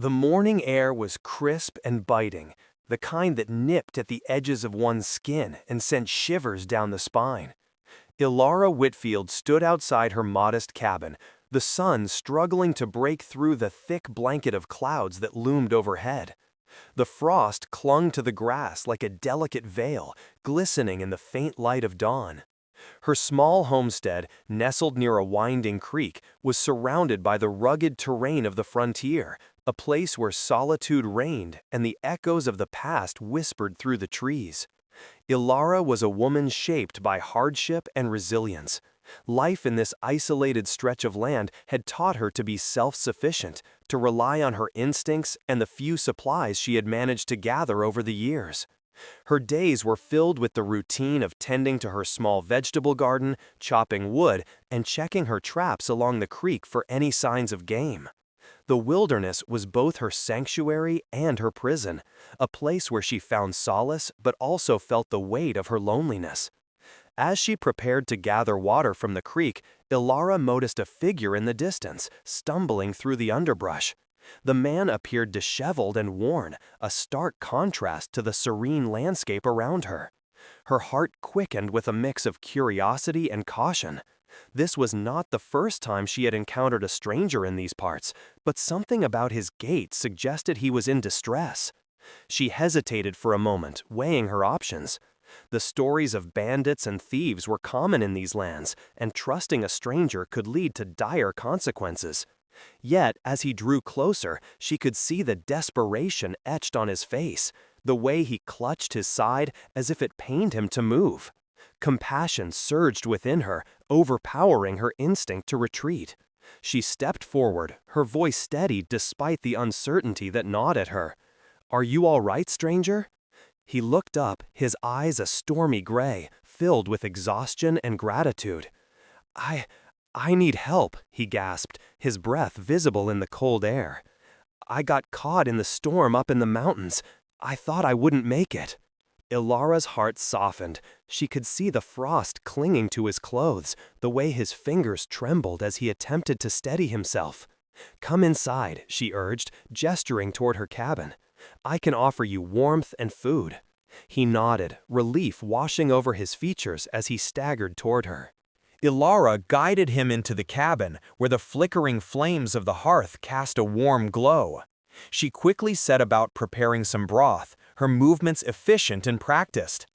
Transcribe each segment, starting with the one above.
The morning air was crisp and biting, the kind that nipped at the edges of one's skin and sent shivers down the spine. Ilara Whitfield stood outside her modest cabin, the sun struggling to break through the thick blanket of clouds that loomed overhead. The frost clung to the grass like a delicate veil, glistening in the faint light of dawn. Her small homestead, nestled near a winding creek, was surrounded by the rugged terrain of the frontier, a place where solitude reigned and the echoes of the past whispered through the trees. Ilara was a woman shaped by hardship and resilience. Life in this isolated stretch of land had taught her to be self-sufficient, to rely on her instincts and the few supplies she had managed to gather over the years. Her days were filled with the routine of tending to her small vegetable garden, chopping wood, and checking her traps along the creek for any signs of game. The wilderness was both her sanctuary and her prison, a place where she found solace but also felt the weight of her loneliness. As she prepared to gather water from the creek, Ilara noticed a figure in the distance, stumbling through the underbrush. The man appeared disheveled and worn, a stark contrast to the serene landscape around her. Her heart quickened with a mix of curiosity and caution. This was not the first time she had encountered a stranger in these parts, but something about his gait suggested he was in distress. She hesitated for a moment, weighing her options. The stories of bandits and thieves were common in these lands, and trusting a stranger could lead to dire consequences. Yet, as he drew closer, she could see the desperation etched on his face, the way he clutched his side as if it pained him to move. Compassion surged within her, overpowering her instinct to retreat. She stepped forward, her voice steady despite the uncertainty that gnawed at her. "Are you all right, stranger?" He looked up, his eyes a stormy gray, filled with exhaustion and gratitude. I need help," he gasped, his breath visible in the cold air. "I got caught in the storm up in the mountains. I thought I wouldn't make it." Ilara's heart softened. She could see the frost clinging to his clothes, the way his fingers trembled as he attempted to steady himself. "Come inside," she urged, gesturing toward her cabin. "I can offer you warmth and food." He nodded, relief washing over his features as he staggered toward her. Ilara guided him into the cabin, where the flickering flames of the hearth cast a warm glow. She quickly set about preparing some broth, her movements efficient and practiced.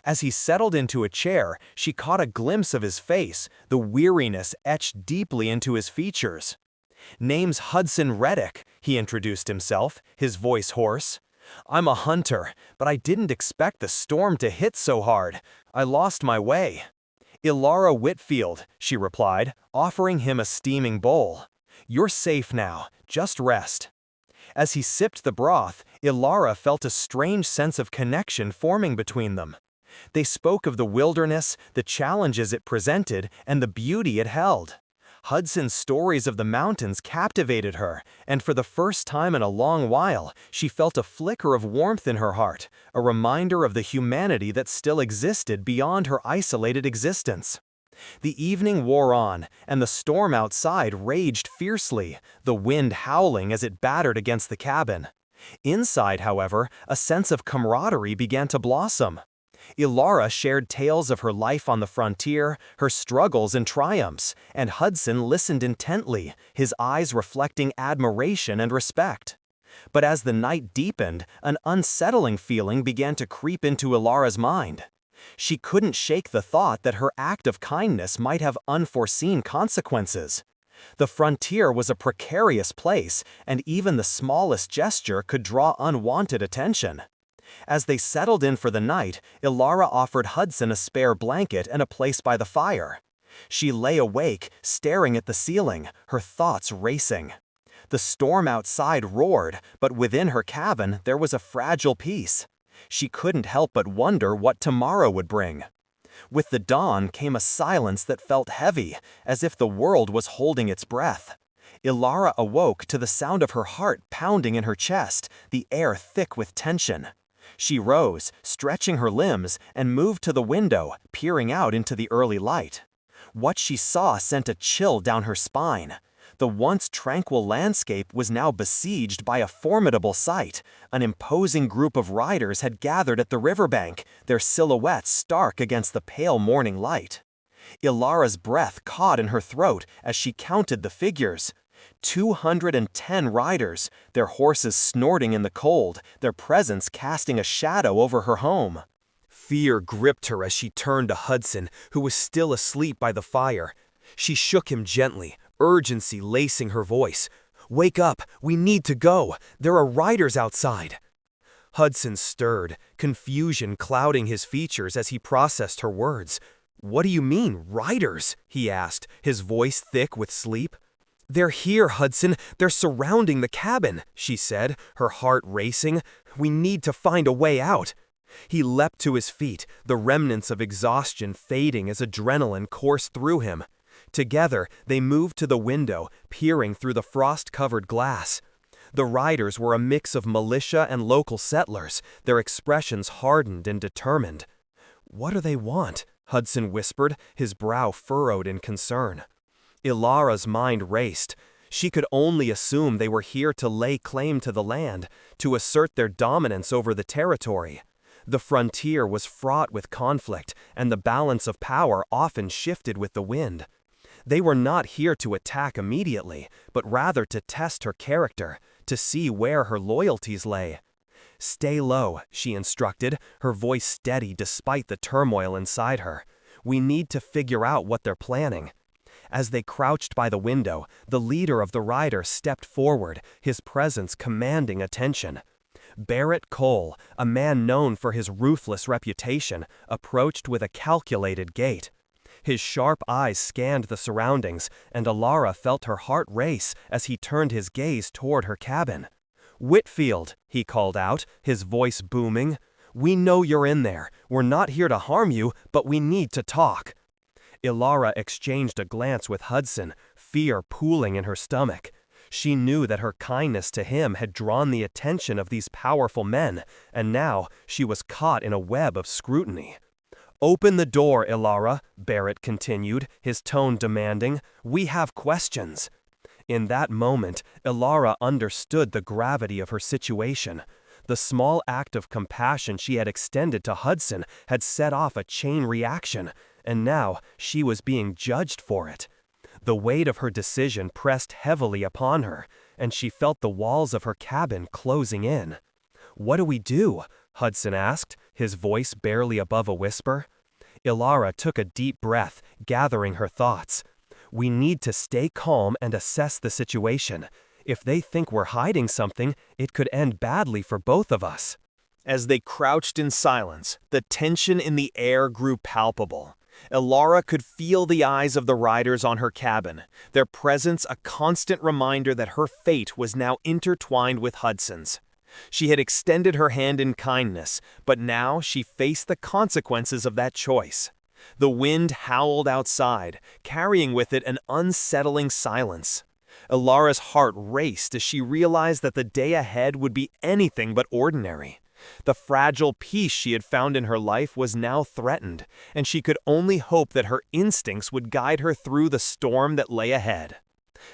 As he settled into a chair, she caught a glimpse of his face, the weariness etched deeply into his features. "Name's Hudson Reddick," he introduced himself, his voice hoarse. "I'm a hunter, but I didn't expect the storm to hit so hard. I lost my way." "Ilara Whitfield," she replied, offering him a steaming bowl. "You're safe now, just rest." As he sipped the broth, Ilara felt a strange sense of connection forming between them. They spoke of the wilderness, the challenges it presented, and the beauty it held. Hudson's stories of the mountains captivated her, and for the first time in a long while, she felt a flicker of warmth in her heart, a reminder of the humanity that still existed beyond her isolated existence. The evening wore on, and the storm outside raged fiercely, the wind howling as it battered against the cabin. Inside, however, a sense of camaraderie began to blossom. Ilara shared tales of her life on the frontier, her struggles and triumphs, and Hudson listened intently, his eyes reflecting admiration and respect. But as the night deepened, an unsettling feeling began to creep into Ilara's mind. She couldn't shake the thought that her act of kindness might have unforeseen consequences. The frontier was a precarious place, and even the smallest gesture could draw unwanted attention. As they settled in for the night, Ilara offered Hudson a spare blanket and a place by the fire. She lay awake, staring at the ceiling, her thoughts racing. The storm outside roared, but within her cabin there was a fragile peace. She couldn't help but wonder what tomorrow would bring. With the dawn came a silence that felt heavy, as if the world was holding its breath. Ilara awoke to the sound of her heart pounding in her chest, the air thick with tension. She rose, stretching her limbs, and moved to the window, peering out into the early light. What she saw sent a chill down her spine. The once tranquil landscape was now besieged by a formidable sight. An imposing group of riders had gathered at the riverbank, their silhouettes stark against the pale morning light. Ilara's breath caught in her throat as she counted the figures. 210 riders, their horses snorting in the cold, their presence casting a shadow over her home. Fear gripped her as she turned to Hudson, who was still asleep by the fire. She shook him gently, urgency lacing her voice. "Wake up, we need to go. There are riders outside." Hudson stirred, confusion clouding his features as he processed her words. "What do you mean, riders?" he asked, his voice thick with sleep. "They're here, Hudson. They're surrounding the cabin," she said, her heart racing. "We need to find a way out." He leapt to his feet, the remnants of exhaustion fading as adrenaline coursed through him. Together, they moved to the window, peering through the frost-covered glass. The riders were a mix of militia and local settlers, their expressions hardened and determined. "What do they want?" Hudson whispered, his brow furrowed in concern. Ilara's mind raced. She could only assume they were here to lay claim to the land, to assert their dominance over the territory. The frontier was fraught with conflict, and the balance of power often shifted with the wind. They were not here to attack immediately, but rather to test her character, to see where her loyalties lay. "Stay low," she instructed, her voice steady despite the turmoil inside her. "We need to figure out what they're planning." As they crouched by the window, the leader of the riders stepped forward, his presence commanding attention. Barrett Cole, a man known for his ruthless reputation, approached with a calculated gait. His sharp eyes scanned the surroundings, and Ilara felt her heart race as he turned his gaze toward her cabin. "Whitfield," he called out, his voice booming. "We know you're in there. We're not here to harm you, but we need to talk." Ilara exchanged a glance with Hudson, fear pooling in her stomach. She knew that her kindness to him had drawn the attention of these powerful men, and now she was caught in a web of scrutiny. "Open the door, Ilara," Barrett continued, his tone demanding. "We have questions." In that moment, Ilara understood the gravity of her situation. The small act of compassion she had extended to Hudson had set off a chain reaction, and now she was being judged for it. The weight of her decision pressed heavily upon her, and she felt the walls of her cabin closing in. "What do we do?" Hudson asked, his voice barely above a whisper. Ilara took a deep breath, gathering her thoughts. "We need to stay calm and assess the situation. If they think we're hiding something, it could end badly for both of us." As they crouched in silence, the tension in the air grew palpable. Ilara could feel the eyes of the riders on her cabin, their presence a constant reminder that her fate was now intertwined with Hudson's. She had extended her hand in kindness, but now she faced the consequences of that choice. The wind howled outside, carrying with it an unsettling silence. Ilara's heart raced as she realized that the day ahead would be anything but ordinary. The fragile peace she had found in her life was now threatened, and she could only hope that her instincts would guide her through the storm that lay ahead.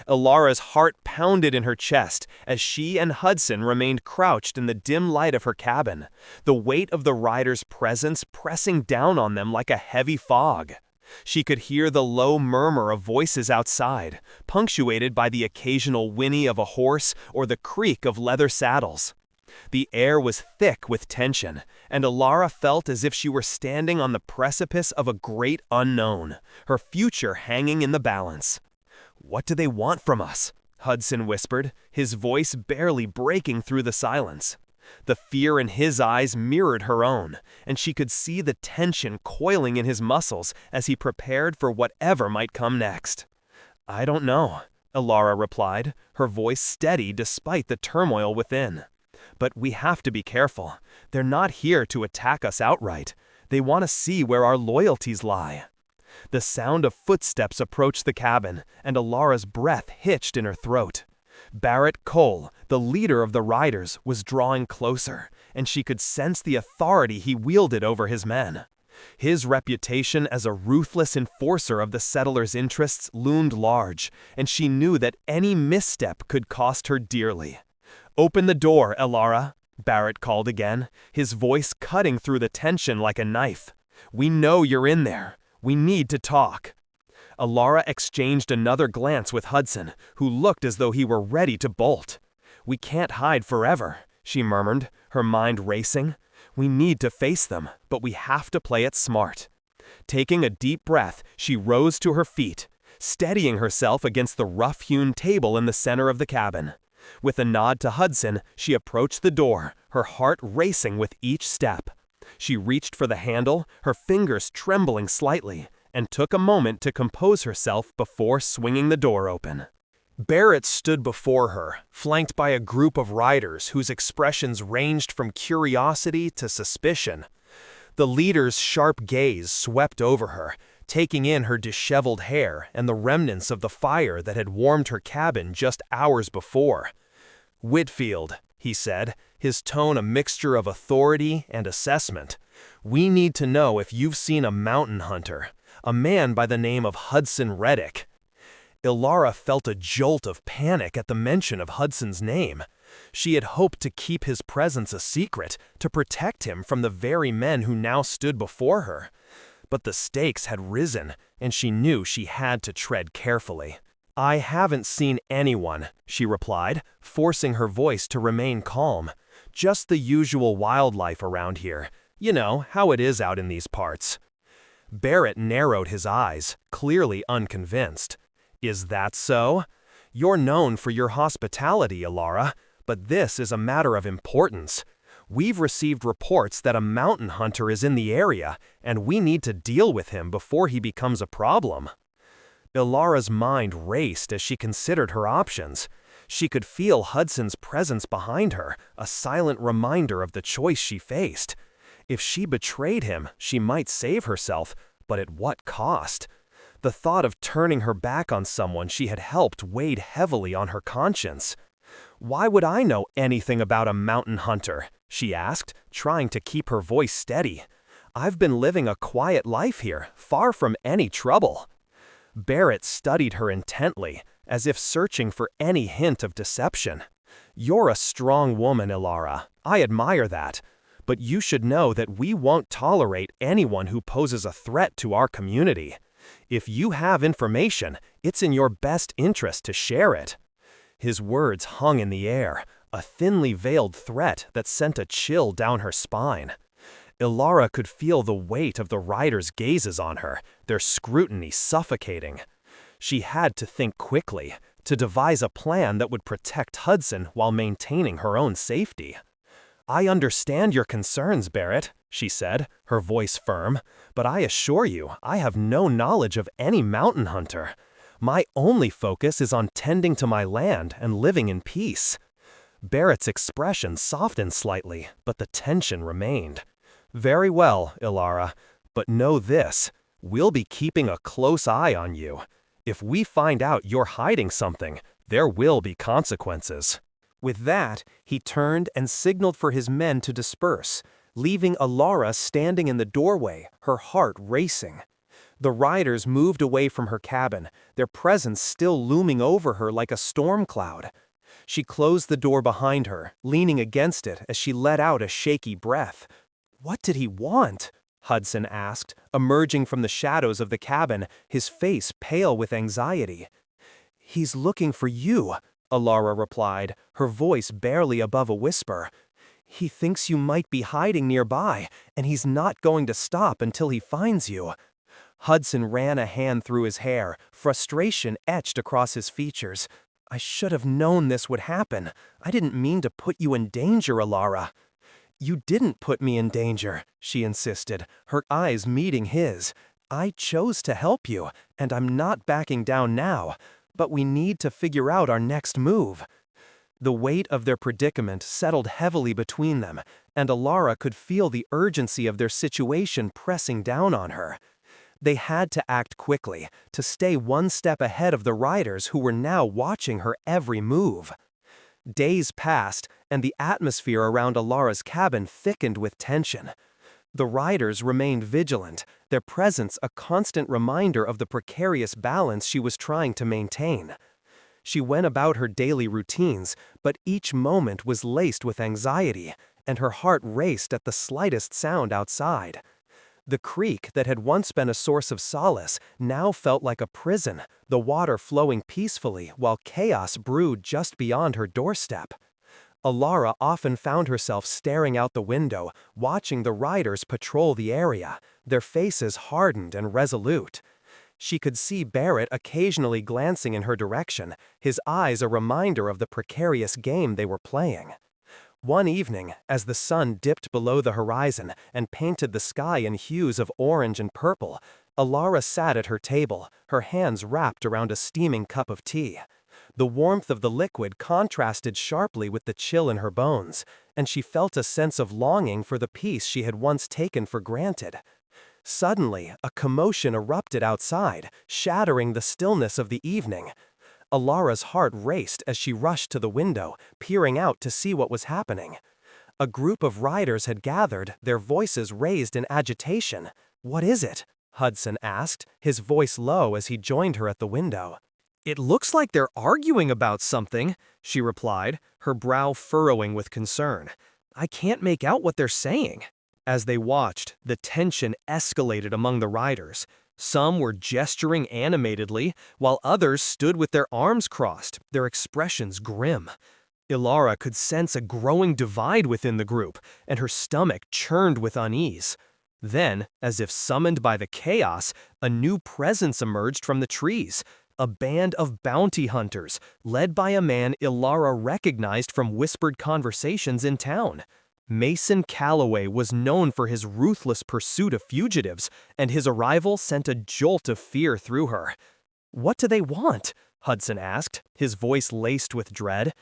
Ilara's heart pounded in her chest as she and Hudson remained crouched in the dim light of her cabin, the weight of the rider's presence pressing down on them like a heavy fog. She could hear the low murmur of voices outside, punctuated by the occasional whinny of a horse or the creak of leather saddles. The air was thick with tension, and Ilara felt as if she were standing on the precipice of a great unknown, her future hanging in the balance. "What do they want from us?" Hudson whispered, his voice barely breaking through the silence. The fear in his eyes mirrored her own, and she could see the tension coiling in his muscles as he prepared for whatever might come next. "I don't know," Ilara replied, her voice steady despite the turmoil within. "But we have to be careful. They're not here to attack us outright. They want to see where our loyalties lie." The sound of footsteps approached the cabin, and Ilara's breath hitched in her throat. Barrett Cole, the leader of the riders, was drawing closer, and she could sense the authority he wielded over his men. His reputation as a ruthless enforcer of the settlers' interests loomed large, and she knew that any misstep could cost her dearly. "Open the door, Elara," Barrett called again, his voice cutting through the tension like a knife. "We know you're in there. We need to talk." Elara exchanged another glance with Hudson, who looked as though he were ready to bolt. "We can't hide forever," she murmured, her mind racing. "We need to face them, but we have to play it smart." Taking a deep breath, she rose to her feet, steadying herself against the rough-hewn table in the center of the cabin. With a nod to Hudson, she approached the door, her heart racing with each step. She reached for the handle, her fingers trembling slightly, and took a moment to compose herself before swinging the door open. Barrett stood before her, flanked by a group of riders whose expressions ranged from curiosity to suspicion. The leader's sharp gaze swept over her, taking in her disheveled hair and the remnants of the fire that had warmed her cabin just hours before. "Whitfield," he said, his tone a mixture of authority and assessment, "we need to know if you've seen a mountain hunter, a man by the name of Hudson Reddick." Elara felt a jolt of panic at the mention of Hudson's name. She had hoped to keep his presence a secret, to protect him from the very men who now stood before her. But the stakes had risen, and she knew she had to tread carefully. "I haven't seen anyone," she replied, forcing her voice to remain calm. "Just the usual wildlife around here. You know how it is out in these parts." Barrett narrowed his eyes, clearly unconvinced. "Is that so? You're known for your hospitality, Elara, but this is a matter of importance. We've received reports that a mountain hunter is in the area, and we need to deal with him before he becomes a problem." Elara's mind raced as she considered her options. She could feel Hudson's presence behind her, a silent reminder of the choice she faced. If she betrayed him, she might save herself, but at what cost? The thought of turning her back on someone she had helped weighed heavily on her conscience. "Why would I know anything about a mountain hunter?" she asked, trying to keep her voice steady. "I've been living a quiet life here, far from any trouble." Barrett studied her intently, as if searching for any hint of deception. "You're a strong woman, Elara. I admire that. But you should know that we won't tolerate anyone who poses a threat to our community. If you have information, it's in your best interest to share it." His words hung in the air, a thinly veiled threat that sent a chill down her spine. Elara could feel the weight of the riders' gazes on her, their scrutiny suffocating. She had to think quickly, to devise a plan that would protect Hudson while maintaining her own safety. "I understand your concerns, Barrett," she said, her voice firm, "but I assure you I have no knowledge of any mountain hunter. My only focus is on tending to my land and living in peace." Barrett's expression softened slightly, but the tension remained. "Very well, Elara, but know this, we'll be keeping a close eye on you. If we find out you're hiding something, there will be consequences." With that, he turned and signaled for his men to disperse, leaving Elara standing in the doorway, her heart racing. The riders moved away from her cabin, their presence still looming over her like a storm cloud. She closed the door behind her, leaning against it as she let out a shaky breath. "What did he want?" Hudson asked, emerging from the shadows of the cabin, his face pale with anxiety. "He's looking for you," Elara replied, her voice barely above a whisper. "He thinks you might be hiding nearby, and he's not going to stop until he finds you." Hudson ran a hand through his hair, frustration etched across his features. "I should have known this would happen. I didn't mean to put you in danger, Elara." "You didn't put me in danger," she insisted, her eyes meeting his. "I chose to help you, and I'm not backing down now. But we need to figure out our next move." The weight of their predicament settled heavily between them, and Elara could feel the urgency of their situation pressing down on her. They had to act quickly, to stay one step ahead of the riders who were now watching her every move. Days passed, and the atmosphere around Elara's cabin thickened with tension. The riders remained vigilant, their presence a constant reminder of the precarious balance she was trying to maintain. She went about her daily routines, but each moment was laced with anxiety, and her heart raced at the slightest sound outside. The creek that had once been a source of solace now felt like a prison, the water flowing peacefully while chaos brewed just beyond her doorstep. Alara often found herself staring out the window, watching the riders patrol the area, their faces hardened and resolute. She could see Barrett occasionally glancing in her direction, his eyes a reminder of the precarious game they were playing. One evening, as the sun dipped below the horizon and painted the sky in hues of orange and purple, Alara sat at her table, her hands wrapped around a steaming cup of tea. The warmth of the liquid contrasted sharply with the chill in her bones, and she felt a sense of longing for the peace she had once taken for granted. Suddenly, a commotion erupted outside, shattering the stillness of the evening. Alara's heart raced as she rushed to the window, peering out to see what was happening. A group of riders had gathered, their voices raised in agitation. "What is it?" Hudson asked, his voice low as he joined her at the window. "It looks like they're arguing about something," she replied, her brow furrowing with concern. "I can't make out what they're saying." As they watched, the tension escalated among the riders. Some were gesturing animatedly, while others stood with their arms crossed, their expressions grim. Alara could sense a growing divide within the group, and her stomach churned with unease. Then, as if summoned by the chaos, a new presence emerged from the trees. A band of bounty hunters, led by a man Alara recognized from whispered conversations in town. Mason Calloway was known for his ruthless pursuit of fugitives, and his arrival sent a jolt of fear through her. "What do they want?" Hudson asked, his voice laced with dread.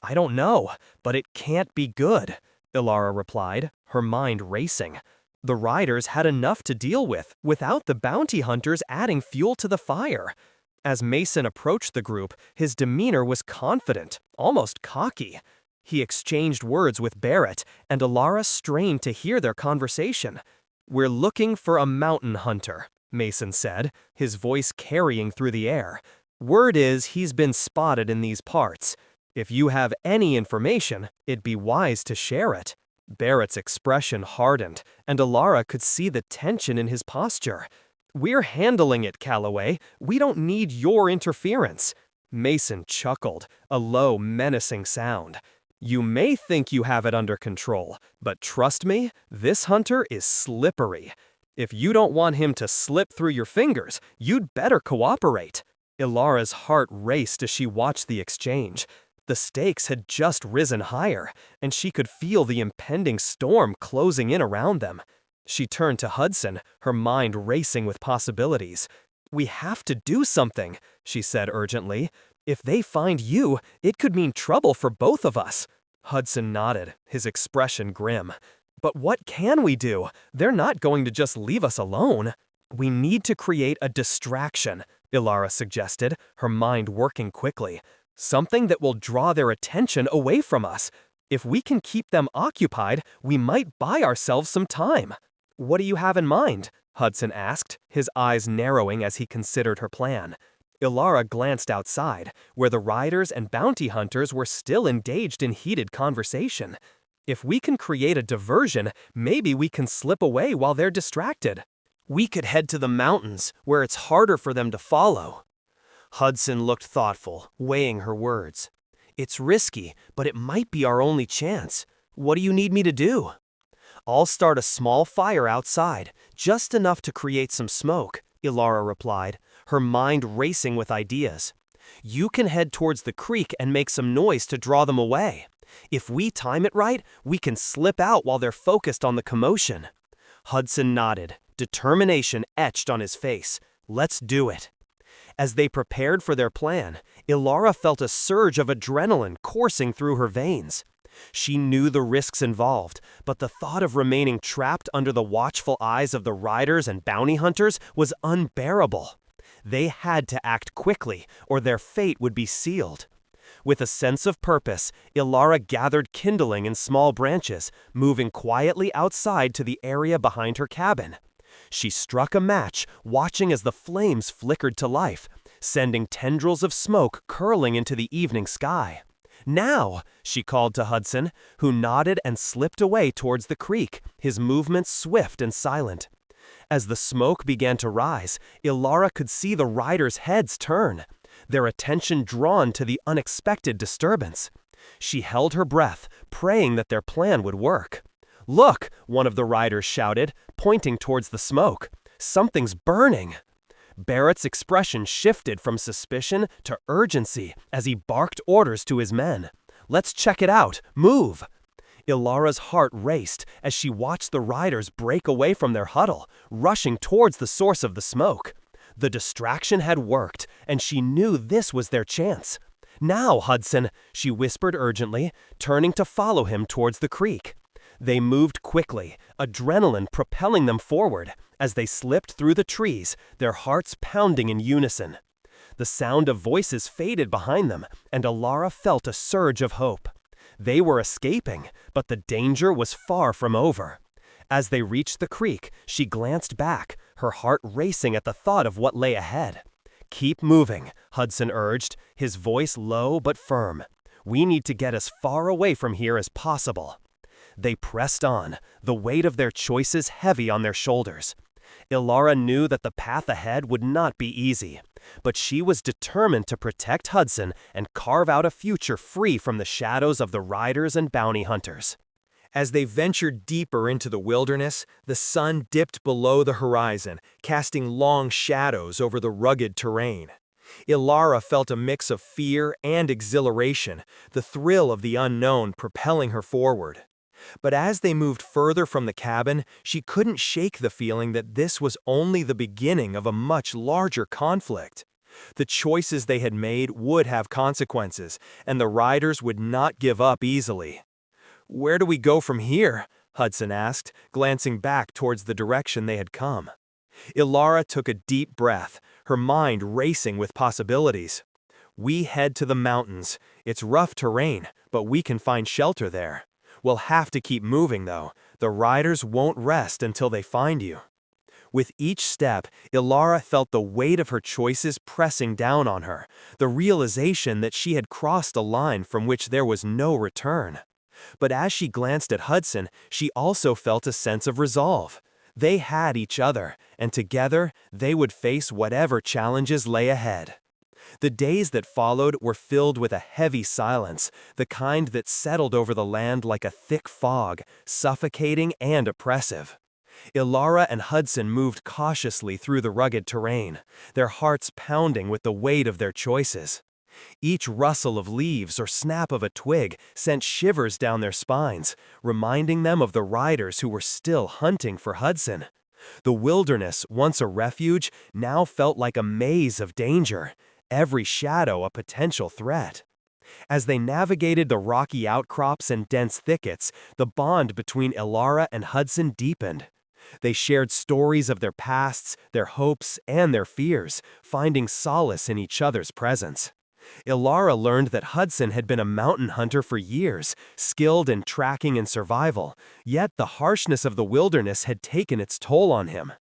"I don't know, but it can't be good," Alara replied, her mind racing. The riders had enough to deal with, without the bounty hunters adding fuel to the fire. As Mason approached the group, his demeanor was confident, almost cocky. He exchanged words with Barrett, and Alara strained to hear their conversation. "We're looking for a mountain hunter," Mason said, his voice carrying through the air. "Word is he's been spotted in these parts. If you have any information, it'd be wise to share it." Barrett's expression hardened, and Alara could see the tension in his posture. "We're handling it, Calloway. We don't need your interference." Mason chuckled, a low, menacing sound. "You may think you have it under control, but trust me, this hunter is slippery. If you don't want him to slip through your fingers, you'd better cooperate." Ilara's heart raced as she watched the exchange. The stakes had just risen higher, and she could feel the impending storm closing in around them. She turned to Hudson, her mind racing with possibilities. "We have to do something," she said urgently. "If they find you, it could mean trouble for both of us." Hudson nodded, his expression grim. "But what can we do? They're not going to just leave us alone." "We need to create a distraction," Alara suggested, her mind working quickly. "Something that will draw their attention away from us. If we can keep them occupied, we might buy ourselves some time." "What do you have in mind?" Hudson asked, his eyes narrowing as he considered her plan. Alara glanced outside, where the riders and bounty hunters were still engaged in heated conversation. "If we can create a diversion, maybe we can slip away while they're distracted. We could head to the mountains, where it's harder for them to follow." Hudson looked thoughtful, weighing her words. "It's risky, but it might be our only chance. What do you need me to do?" "I'll start a small fire outside, just enough to create some smoke," Alara replied, her mind racing with ideas. "You can head towards the creek and make some noise to draw them away. If we time it right, we can slip out while they're focused on the commotion." Hudson nodded, determination etched on his face. "Let's do it." As they prepared for their plan, Alara felt a surge of adrenaline coursing through her veins. She knew the risks involved, but the thought of remaining trapped under the watchful eyes of the riders and bounty hunters was unbearable. They had to act quickly, or their fate would be sealed. With a sense of purpose, Ilara gathered kindling in small branches, moving quietly outside to the area behind her cabin. She struck a match, watching as the flames flickered to life, sending tendrils of smoke curling into the evening sky. "Now!" she called to Hudson, who nodded and slipped away towards the creek, his movements swift and silent. As the smoke began to rise, Ilara could see the riders' heads turn, their attention drawn to the unexpected disturbance. She held her breath, praying that their plan would work. "Look!" one of the riders shouted, pointing towards the smoke. "Something's burning!" Barrett's expression shifted from suspicion to urgency as he barked orders to his men. "Let's check it out! Move!" Ilara's heart raced as she watched the riders break away from their huddle, rushing towards the source of the smoke. The distraction had worked, and she knew this was their chance. "Now, Hudson," she whispered urgently, turning to follow him towards the creek. They moved quickly, adrenaline propelling them forward, as they slipped through the trees, their hearts pounding in unison. The sound of voices faded behind them, and Ilara felt a surge of hope. They were escaping, but the danger was far from over. As they reached the creek, she glanced back, her heart racing at the thought of what lay ahead. "Keep moving," Hudson urged, his voice low but firm. "We need to get as far away from here as possible." They pressed on, the weight of their choices heavy on their shoulders. Ilara knew that the path ahead would not be easy, but she was determined to protect Hudson and carve out a future free from the shadows of the riders and bounty hunters. As they ventured deeper into the wilderness, the sun dipped below the horizon, casting long shadows over the rugged terrain. Ilara felt a mix of fear and exhilaration, the thrill of the unknown propelling her forward. But as they moved further from the cabin, she couldn't shake the feeling that this was only the beginning of a much larger conflict. The choices they had made would have consequences, and the riders would not give up easily. "Where do we go from here?" Hudson asked, glancing back towards the direction they had come. Ilara took a deep breath, her mind racing with possibilities. "We head to the mountains. It's rough terrain, but we can find shelter there. We'll have to keep moving, though. The riders won't rest until they find you." With each step, Ilara felt the weight of her choices pressing down on her, the realization that she had crossed a line from which there was no return. But as she glanced at Hudson, she also felt a sense of resolve. They had each other, and together they would face whatever challenges lay ahead. The days that followed were filled with a heavy silence, the kind that settled over the land like a thick fog, suffocating and oppressive. Ilara and Hudson moved cautiously through the rugged terrain, their hearts pounding with the weight of their choices. Each rustle of leaves or snap of a twig sent shivers down their spines, reminding them of the riders who were still hunting for Hudson. The wilderness, once a refuge, now felt like a maze of danger, every shadow a potential threat. As they navigated the rocky outcrops and dense thickets, the bond between Ilara and Hudson deepened. They shared stories of their pasts, their hopes, and their fears, finding solace in each other's presence. Ilara learned that Hudson had been a mountain hunter for years, skilled in tracking and survival, yet the harshness of the wilderness had taken its toll on him.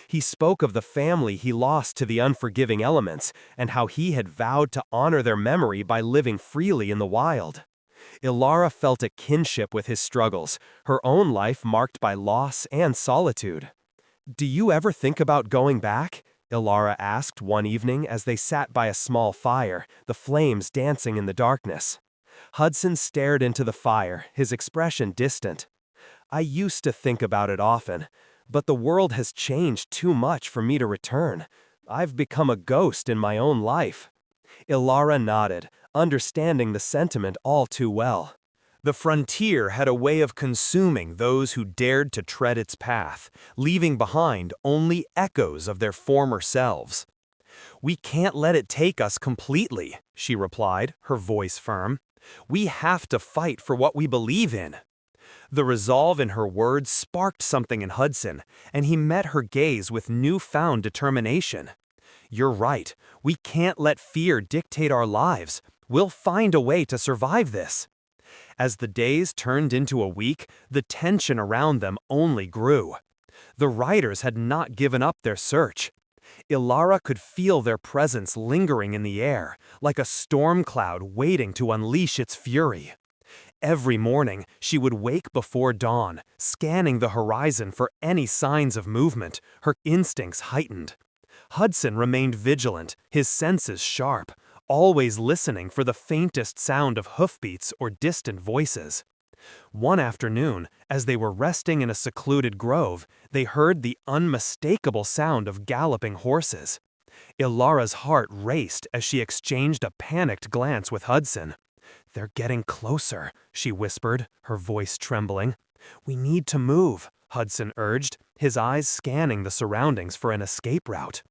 He spoke of the family he lost to the unforgiving elements, and how he had vowed to honor their memory by living freely in the wild. Ilara felt a kinship with his struggles, her own life marked by loss and solitude. "Do you ever think about going back?" Ilara asked one evening as they sat by a small fire, the flames dancing in the darkness. Hudson stared into the fire, his expression distant. "I used to think about it often, but the world has changed too much for me to return. I've become a ghost in my own life." Ilara nodded, understanding the sentiment all too well. The frontier had a way of consuming those who dared to tread its path, leaving behind only echoes of their former selves. "We can't let it take us completely," she replied, her voice firm. "We have to fight for what we believe in." The resolve in her words sparked something in Hudson, and he met her gaze with newfound determination. "You're right. We can't let fear dictate our lives. We'll find a way to survive this." As the days turned into a week, the tension around them only grew. The riders had not given up their search. Ilara could feel their presence lingering in the air, like a storm cloud waiting to unleash its fury. Every morning, she would wake before dawn, scanning the horizon for any signs of movement, her instincts heightened. Hudson remained vigilant, his senses sharp, always listening for the faintest sound of hoofbeats or distant voices. One afternoon, as they were resting in a secluded grove, they heard the unmistakable sound of galloping horses. Ilara's heart raced as she exchanged a panicked glance with Hudson. "They're getting closer," she whispered, her voice trembling. "We need to move," Hudson urged, his eyes scanning the surroundings for an escape route.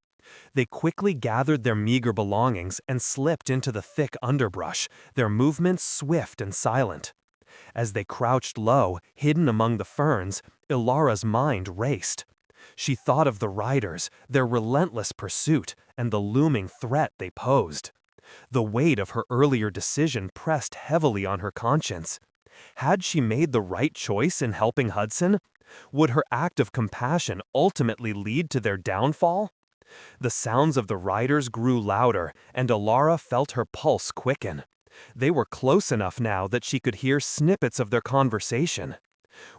They quickly gathered their meager belongings and slipped into the thick underbrush, their movements swift and silent. As they crouched low, hidden among the ferns, Ilara's mind raced. She thought of the riders, their relentless pursuit, and the looming threat they posed. The weight of her earlier decision pressed heavily on her conscience. Had she made the right choice in helping Hudson? Would her act of compassion ultimately lead to their downfall? The sounds of the riders grew louder, and Ilara felt her pulse quicken. They were close enough now that she could hear snippets of their conversation.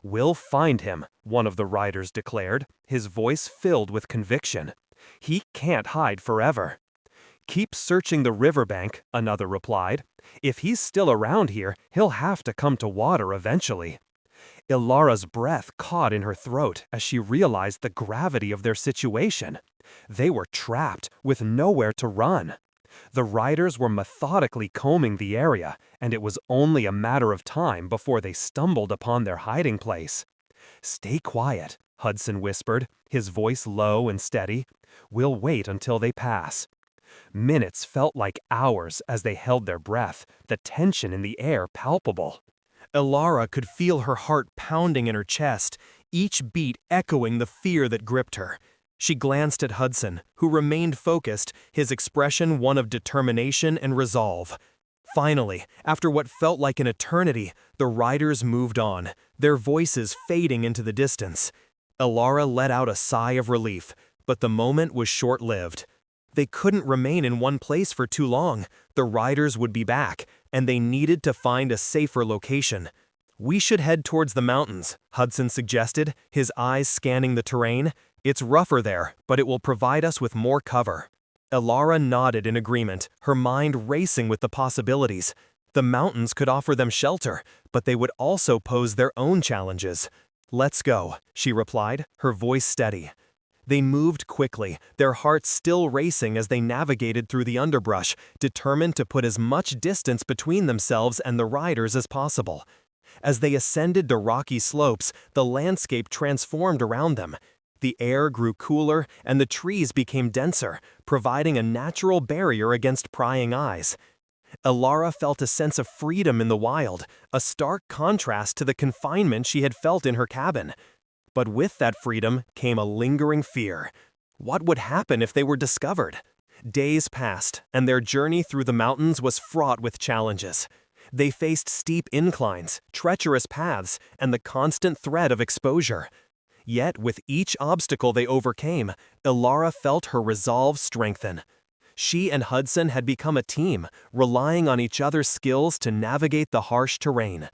"We'll find him," one of the riders declared, his voice filled with conviction. "He can't hide forever." "Keep searching the riverbank," another replied. "If he's still around here, he'll have to come to water eventually." Ilara's breath caught in her throat as she realized the gravity of their situation. They were trapped, with nowhere to run. The riders were methodically combing the area, and it was only a matter of time before they stumbled upon their hiding place. "Stay quiet," Hudson whispered, his voice low and steady. "We'll wait until they pass." Minutes felt like hours as they held their breath, the tension in the air palpable. Ilara could feel her heart pounding in her chest, each beat echoing the fear that gripped her. She glanced at Hudson, who remained focused, his expression one of determination and resolve. Finally, after what felt like an eternity, the riders moved on, their voices fading into the distance. Ilara let out a sigh of relief, but the moment was short-lived. They couldn't remain in one place for too long. The riders would be back, and they needed to find a safer location. "We should head towards the mountains," Hudson suggested, his eyes scanning the terrain. "It's rougher there, but it will provide us with more cover." Ilara nodded in agreement, her mind racing with the possibilities. The mountains could offer them shelter, but they would also pose their own challenges. "Let's go," she replied, her voice steady. They moved quickly, their hearts still racing as they navigated through the underbrush, determined to put as much distance between themselves and the riders as possible. As they ascended the rocky slopes, the landscape transformed around them. The air grew cooler, and the trees became denser, providing a natural barrier against prying eyes. Ilara felt a sense of freedom in the wild, a stark contrast to the confinement she had felt in her cabin. But with that freedom came a lingering fear. What would happen if they were discovered? Days passed, and their journey through the mountains was fraught with challenges. They faced steep inclines, treacherous paths, and the constant threat of exposure. Yet, with each obstacle they overcame, Ilara felt her resolve strengthen. She and Hudson had become a team, relying on each other's skills to navigate the harsh terrain.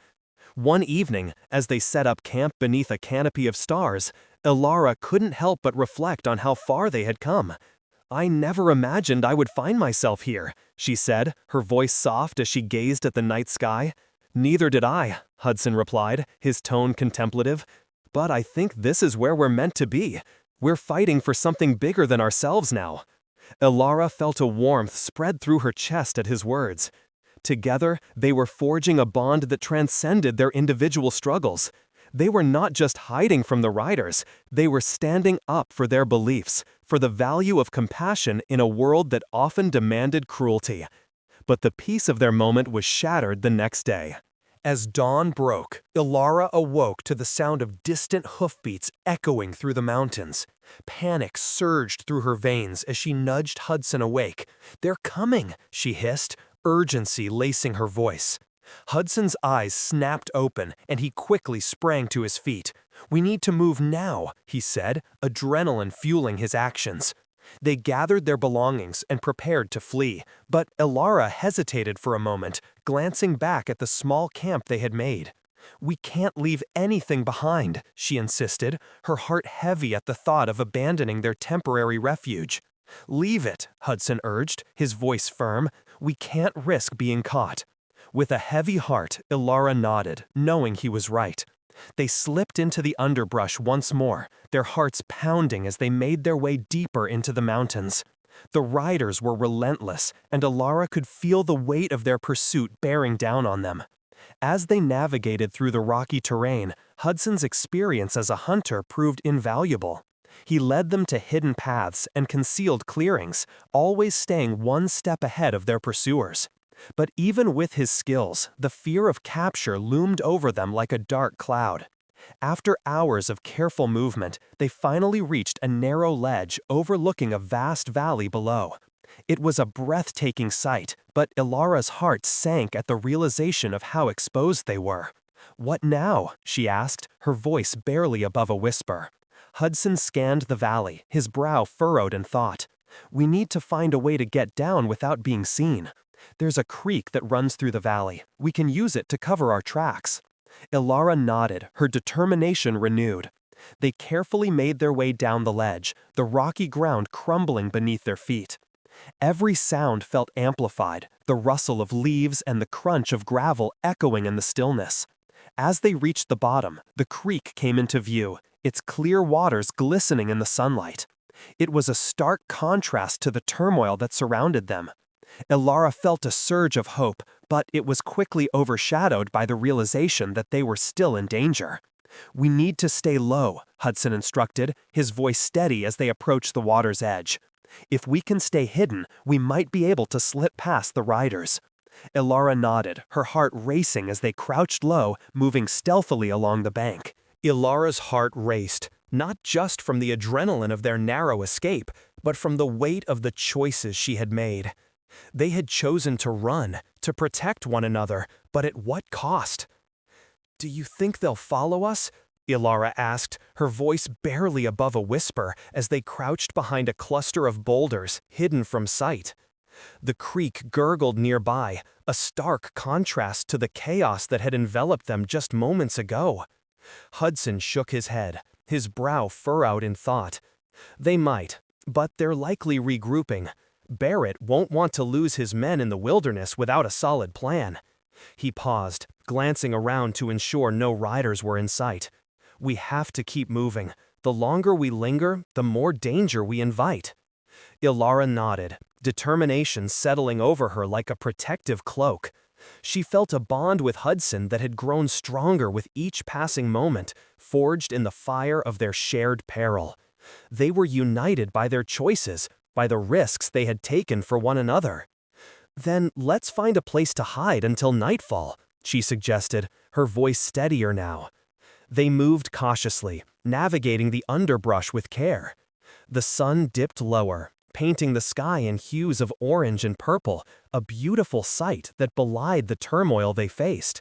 One evening, as they set up camp beneath a canopy of stars, Ilara couldn't help but reflect on how far they had come. "I never imagined I would find myself here," she said, her voice soft as she gazed at the night sky. "Neither did I," Hudson replied, his tone contemplative. "But I think this is where we're meant to be. We're fighting for something bigger than ourselves now." Ilara felt a warmth spread through her chest at his words. Together, they were forging a bond that transcended their individual struggles. They were not just hiding from the riders, they were standing up for their beliefs, for the value of compassion in a world that often demanded cruelty. But the peace of their moment was shattered the next day. As dawn broke, Ilara awoke to the sound of distant hoofbeats echoing through the mountains. Panic surged through her veins as she nudged Hudson awake. "They're coming," she hissed, urgency lacing her voice. Hudson's eyes snapped open, and he quickly sprang to his feet. "We need to move now," he said, adrenaline fueling his actions. They gathered their belongings and prepared to flee, but Ilara hesitated for a moment, glancing back at the small camp they had made. "We can't leave anything behind," she insisted, her heart heavy at the thought of abandoning their temporary refuge. "Leave it," Hudson urged, his voice firm. "We can't risk being caught." With a heavy heart, Ilara nodded, knowing he was right. They slipped into the underbrush once more, their hearts pounding as they made their way deeper into the mountains. The riders were relentless, and Ilara could feel the weight of their pursuit bearing down on them. As they navigated through the rocky terrain, Hudson's experience as a hunter proved invaluable. He led them to hidden paths and concealed clearings, always staying one step ahead of their pursuers. But even with his skills, the fear of capture loomed over them like a dark cloud. After hours of careful movement, they finally reached a narrow ledge overlooking a vast valley below. It was a breathtaking sight, but Ilara's heart sank at the realization of how exposed they were. "What now?" she asked, her voice barely above a whisper. Hudson scanned the valley, his brow furrowed in thought. "We need to find a way to get down without being seen. There's a creek that runs through the valley. We can use it to cover our tracks." Ilara nodded, her determination renewed. They carefully made their way down the ledge, the rocky ground crumbling beneath their feet. Every sound felt amplified, the rustle of leaves and the crunch of gravel echoing in the stillness. As they reached the bottom, the creek came into view, its clear waters glistening in the sunlight. It was a stark contrast to the turmoil that surrounded them. Ilara felt a surge of hope, but it was quickly overshadowed by the realization that they were still in danger. "We need to stay low," Hudson instructed, his voice steady as they approached the water's edge. "If we can stay hidden, we might be able to slip past the riders." Ilara nodded, her heart racing as they crouched low, moving stealthily along the bank. Ilara's heart raced, not just from the adrenaline of their narrow escape, but from the weight of the choices she had made. They had chosen to run, to protect one another, but at what cost? "Do you think they'll follow us?" Ilara asked, her voice barely above a whisper as they crouched behind a cluster of boulders, hidden from sight. The creek gurgled nearby, a stark contrast to the chaos that had enveloped them just moments ago. Hudson shook his head, his brow furrowed in thought. "They might, but they're likely regrouping. Barrett won't want to lose his men in the wilderness without a solid plan." He paused, glancing around to ensure no riders were in sight. "We have to keep moving. The longer we linger, the more danger we invite." Ilara nodded, determination settling over her like a protective cloak. She felt a bond with Hudson that had grown stronger with each passing moment, forged in the fire of their shared peril. They were united by their choices, by the risks they had taken for one another. "Then let's find a place to hide until nightfall," she suggested, her voice steadier now. They moved cautiously, navigating the underbrush with care. The sun dipped lower, painting the sky in hues of orange and purple, a beautiful sight that belied the turmoil they faced.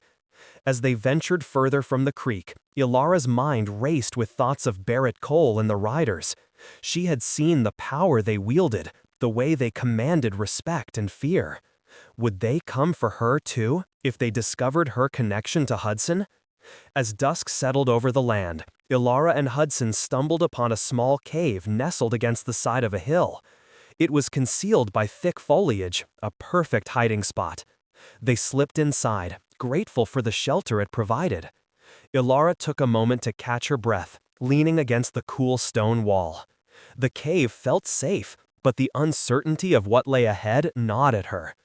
As they ventured further from the creek, Ilara's mind raced with thoughts of Barrett Cole and the riders. She had seen the power they wielded, the way they commanded respect and fear. Would they come for her too, if they discovered her connection to Hudson? As dusk settled over the land, Ilara and Hudson stumbled upon a small cave nestled against the side of a hill. It was concealed by thick foliage, a perfect hiding spot. They slipped inside, grateful for the shelter it provided. Ilara took a moment to catch her breath, leaning against the cool stone wall. The cave felt safe, but the uncertainty of what lay ahead gnawed at her.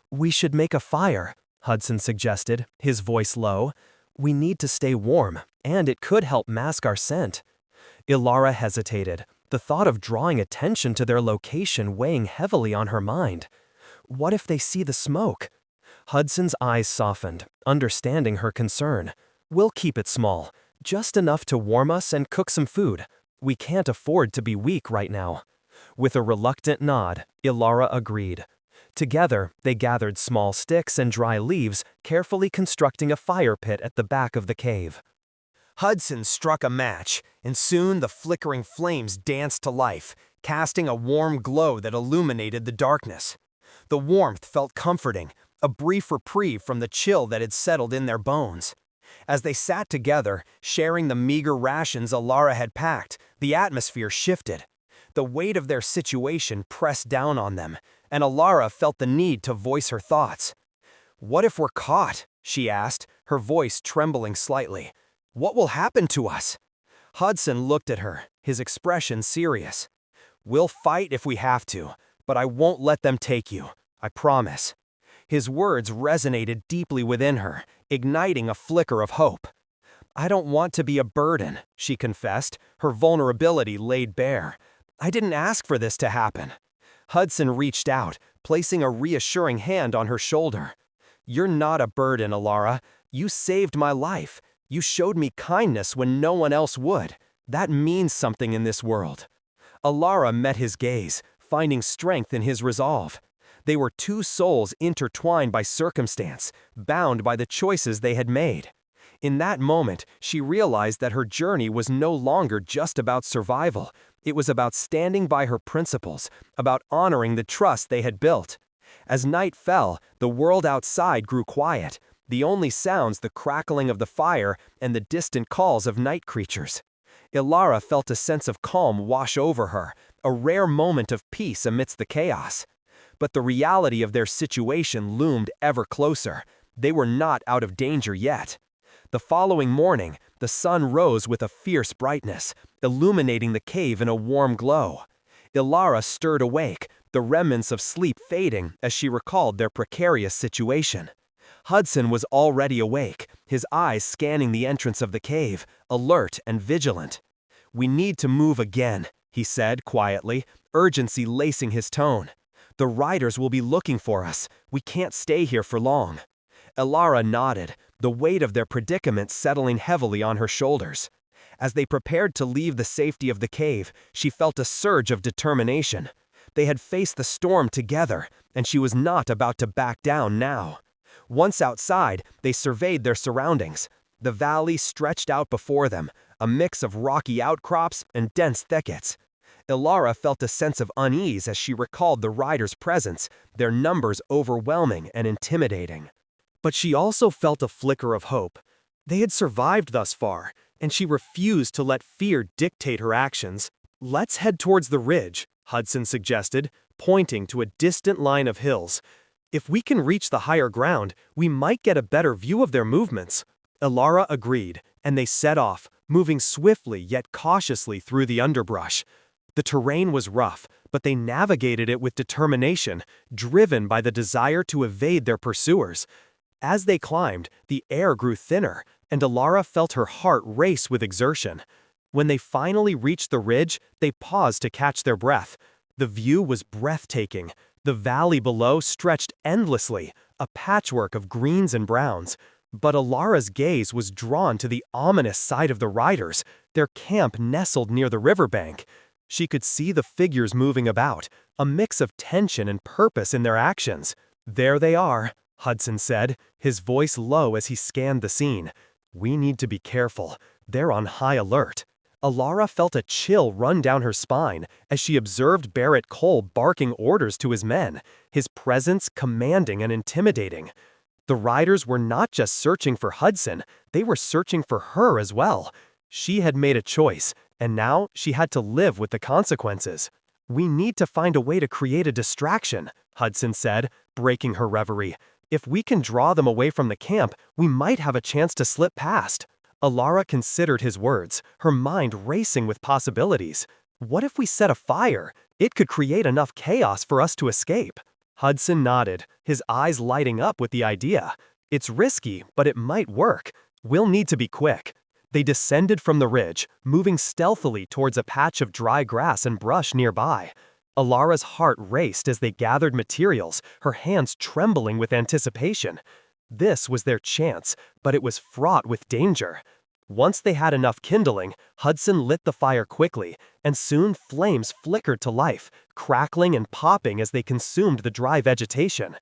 "We should make a fire," Hudson suggested, his voice low. "We need to stay warm, and it could help mask our scent." Ilara hesitated, the thought of drawing attention to their location weighing heavily on her mind. What if they see the smoke? Hudson's eyes softened, understanding her concern. "We'll keep it small, just enough to warm us and cook some food. We can't afford to be weak right now." With a reluctant nod, Ilara agreed. Together, they gathered small sticks and dry leaves, carefully constructing a fire pit at the back of the cave. Hudson struck a match, and soon the flickering flames danced to life, casting a warm glow that illuminated the darkness. The warmth felt comforting, a brief reprieve from the chill that had settled in their bones. As they sat together, sharing the meager rations Alara had packed, the atmosphere shifted. The weight of their situation pressed down on them, and Alara felt the need to voice her thoughts. "What if we're caught?" she asked, her voice trembling slightly. "What will happen to us?" Hudson looked at her, his expression serious. "We'll fight if we have to, but I won't let them take you, I promise." His words resonated deeply within her, igniting a flicker of hope. "I don't want to be a burden," she confessed, her vulnerability laid bare. "I didn't ask for this to happen." Hudson reached out, placing a reassuring hand on her shoulder. "You're not a burden, Alara. You saved my life. You showed me kindness when no one else would. That means something in this world." Alara met his gaze, finding strength in his resolve. They were two souls intertwined by circumstance, bound by the choices they had made. In that moment, she realized that her journey was no longer just about survival. It was about standing by her principles, about honoring the trust they had built. As night fell, the world outside grew quiet, the only sounds the crackling of the fire and the distant calls of night creatures. Alara felt a sense of calm wash over her, a rare moment of peace amidst the chaos. But the reality of their situation loomed ever closer. They were not out of danger yet. The following morning, the sun rose with a fierce brightness, illuminating the cave in a warm glow. Alara stirred awake, the remnants of sleep fading as she recalled their precarious situation. Hudson was already awake, his eyes scanning the entrance of the cave, alert and vigilant. "We need to move again," he said quietly, urgency lacing his tone. "The riders will be looking for us. We can't stay here for long." Alara nodded, the weight of their predicament settling heavily on her shoulders. As they prepared to leave the safety of the cave, she felt a surge of determination. They had faced the storm together, and she was not about to back down now. Once outside, they surveyed their surroundings. The valley stretched out before them, a mix of rocky outcrops and dense thickets. Alara felt a sense of unease as she recalled the riders' presence, their numbers overwhelming and intimidating. But she also felt a flicker of hope. They had survived thus far, and she refused to let fear dictate her actions. "Let's head towards the ridge," Hudson suggested, pointing to a distant line of hills. "If we can reach the higher ground, we might get a better view of their movements." Alara agreed, and they set off, moving swiftly yet cautiously through the underbrush. The terrain was rough, but they navigated it with determination, driven by the desire to evade their pursuers. As they climbed, the air grew thinner, and Alara felt her heart race with exertion. When they finally reached the ridge, they paused to catch their breath. The view was breathtaking. The valley below stretched endlessly, a patchwork of greens and browns. But Alara's gaze was drawn to the ominous sight of the riders, their camp nestled near the riverbank. She could see the figures moving about, a mix of tension and purpose in their actions. "There they are," Hudson said, his voice low as he scanned the scene. "We need to be careful. They're on high alert." Alara felt a chill run down her spine as she observed Barrett Cole barking orders to his men, his presence commanding and intimidating. The riders were not just searching for Hudson, they were searching for her as well. She had made a choice, and now she had to live with the consequences. "We need to find a way to create a distraction," Hudson said, breaking her reverie. "If we can draw them away from the camp, we might have a chance to slip past." Alara considered his words, her mind racing with possibilities. "What if we set a fire? It could create enough chaos for us to escape." Hudson nodded, his eyes lighting up with the idea. "It's risky, but it might work. We'll need to be quick." They descended from the ridge, moving stealthily towards a patch of dry grass and brush nearby. Alara's heart raced as they gathered materials, her hands trembling with anticipation. This was their chance, but it was fraught with danger. Once they had enough kindling, Hudson lit the fire quickly, and soon flames flickered to life, crackling and popping as they consumed the dry vegetation.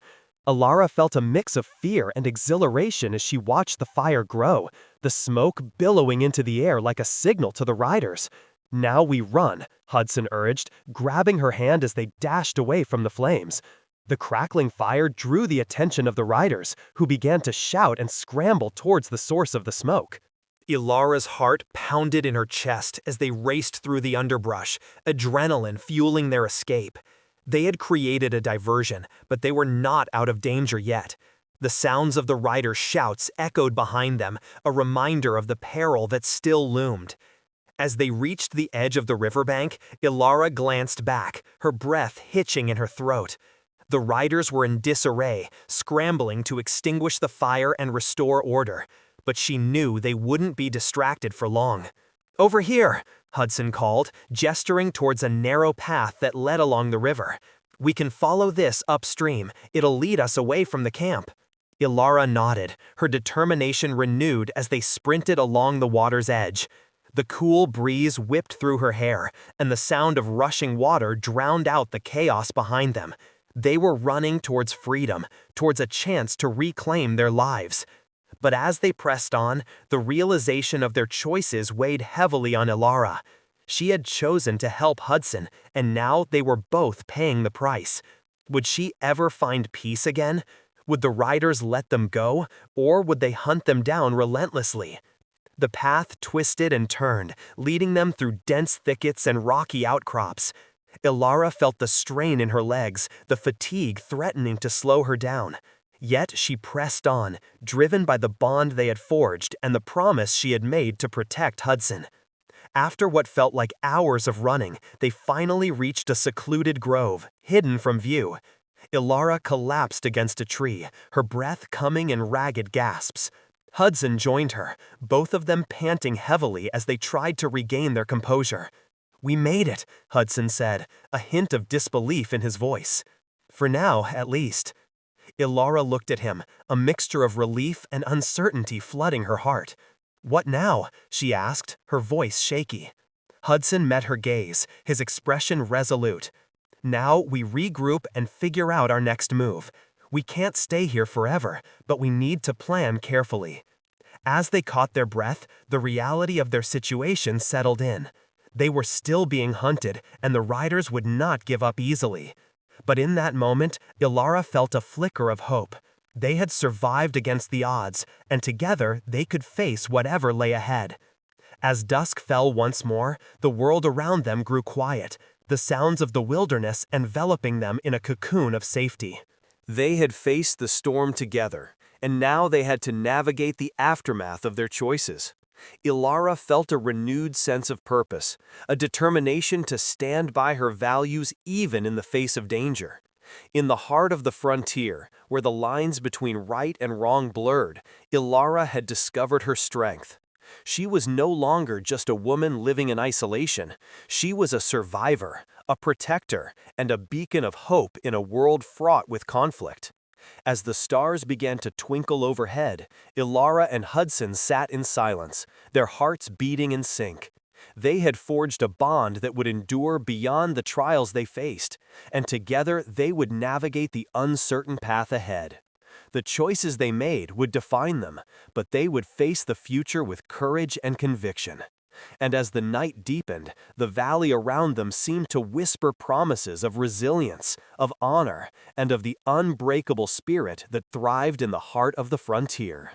Ilara felt a mix of fear and exhilaration as she watched the fire grow, the smoke billowing into the air like a signal to the riders. "Now we run," Hudson urged, grabbing her hand as they dashed away from the flames. The crackling fire drew the attention of the riders, who began to shout and scramble towards the source of the smoke. Ilara's heart pounded in her chest as they raced through the underbrush, adrenaline fueling their escape. They had created a diversion, but they were not out of danger yet. The sounds of the riders' shouts echoed behind them, a reminder of the peril that still loomed. As they reached the edge of the riverbank, Ilara glanced back, her breath hitching in her throat. The riders were in disarray, scrambling to extinguish the fire and restore order. But she knew they wouldn't be distracted for long. "Over here," Hudson called, gesturing towards a narrow path that led along the river. "We can follow this upstream. It'll lead us away from the camp." Ilara nodded, her determination renewed as they sprinted along the water's edge. The cool breeze whipped through her hair, and the sound of rushing water drowned out the chaos behind them. They were running towards freedom, towards a chance to reclaim their lives. But as they pressed on, the realization of their choices weighed heavily on Ilara. She had chosen to help Hudson, and now they were both paying the price. Would she ever find peace again? Would the riders let them go, or would they hunt them down relentlessly? The path twisted and turned, leading them through dense thickets and rocky outcrops. Ilara felt the strain in her legs, the fatigue threatening to slow her down. Yet she pressed on, driven by the bond they had forged and the promise she had made to protect Hudson. After what felt like hours of running, they finally reached a secluded grove, hidden from view. Ilara collapsed against a tree, her breath coming in ragged gasps. Hudson joined her, both of them panting heavily as they tried to regain their composure. "We made it," Hudson said, a hint of disbelief in his voice. "For now, at least." Ilara looked at him, a mixture of relief and uncertainty flooding her heart. "What now?" she asked, her voice shaky. Hudson met her gaze, his expression resolute. "Now we regroup and figure out our next move. We can't stay here forever, but we need to plan carefully." As they caught their breath, the reality of their situation settled in. They were still being hunted, and the riders would not give up easily. But in that moment, Ilara felt a flicker of hope. They had survived against the odds, and together they could face whatever lay ahead. As dusk fell once more, the world around them grew quiet, the sounds of the wilderness enveloping them in a cocoon of safety. They had faced the storm together, and now they had to navigate the aftermath of their choices. Ilara felt a renewed sense of purpose, a determination to stand by her values even in the face of danger. In the heart of the frontier, where the lines between right and wrong blurred, Ilara had discovered her strength. She was no longer just a woman living in isolation. She was a survivor, a protector, and a beacon of hope in a world fraught with conflict. As the stars began to twinkle overhead, Ilara and Hudson sat in silence, their hearts beating in sync. They had forged a bond that would endure beyond the trials they faced, and together they would navigate the uncertain path ahead. The choices they made would define them, but they would face the future with courage and conviction. And as the night deepened, the valley around them seemed to whisper promises of resilience, of honor, and of the unbreakable spirit that thrived in the heart of the frontier.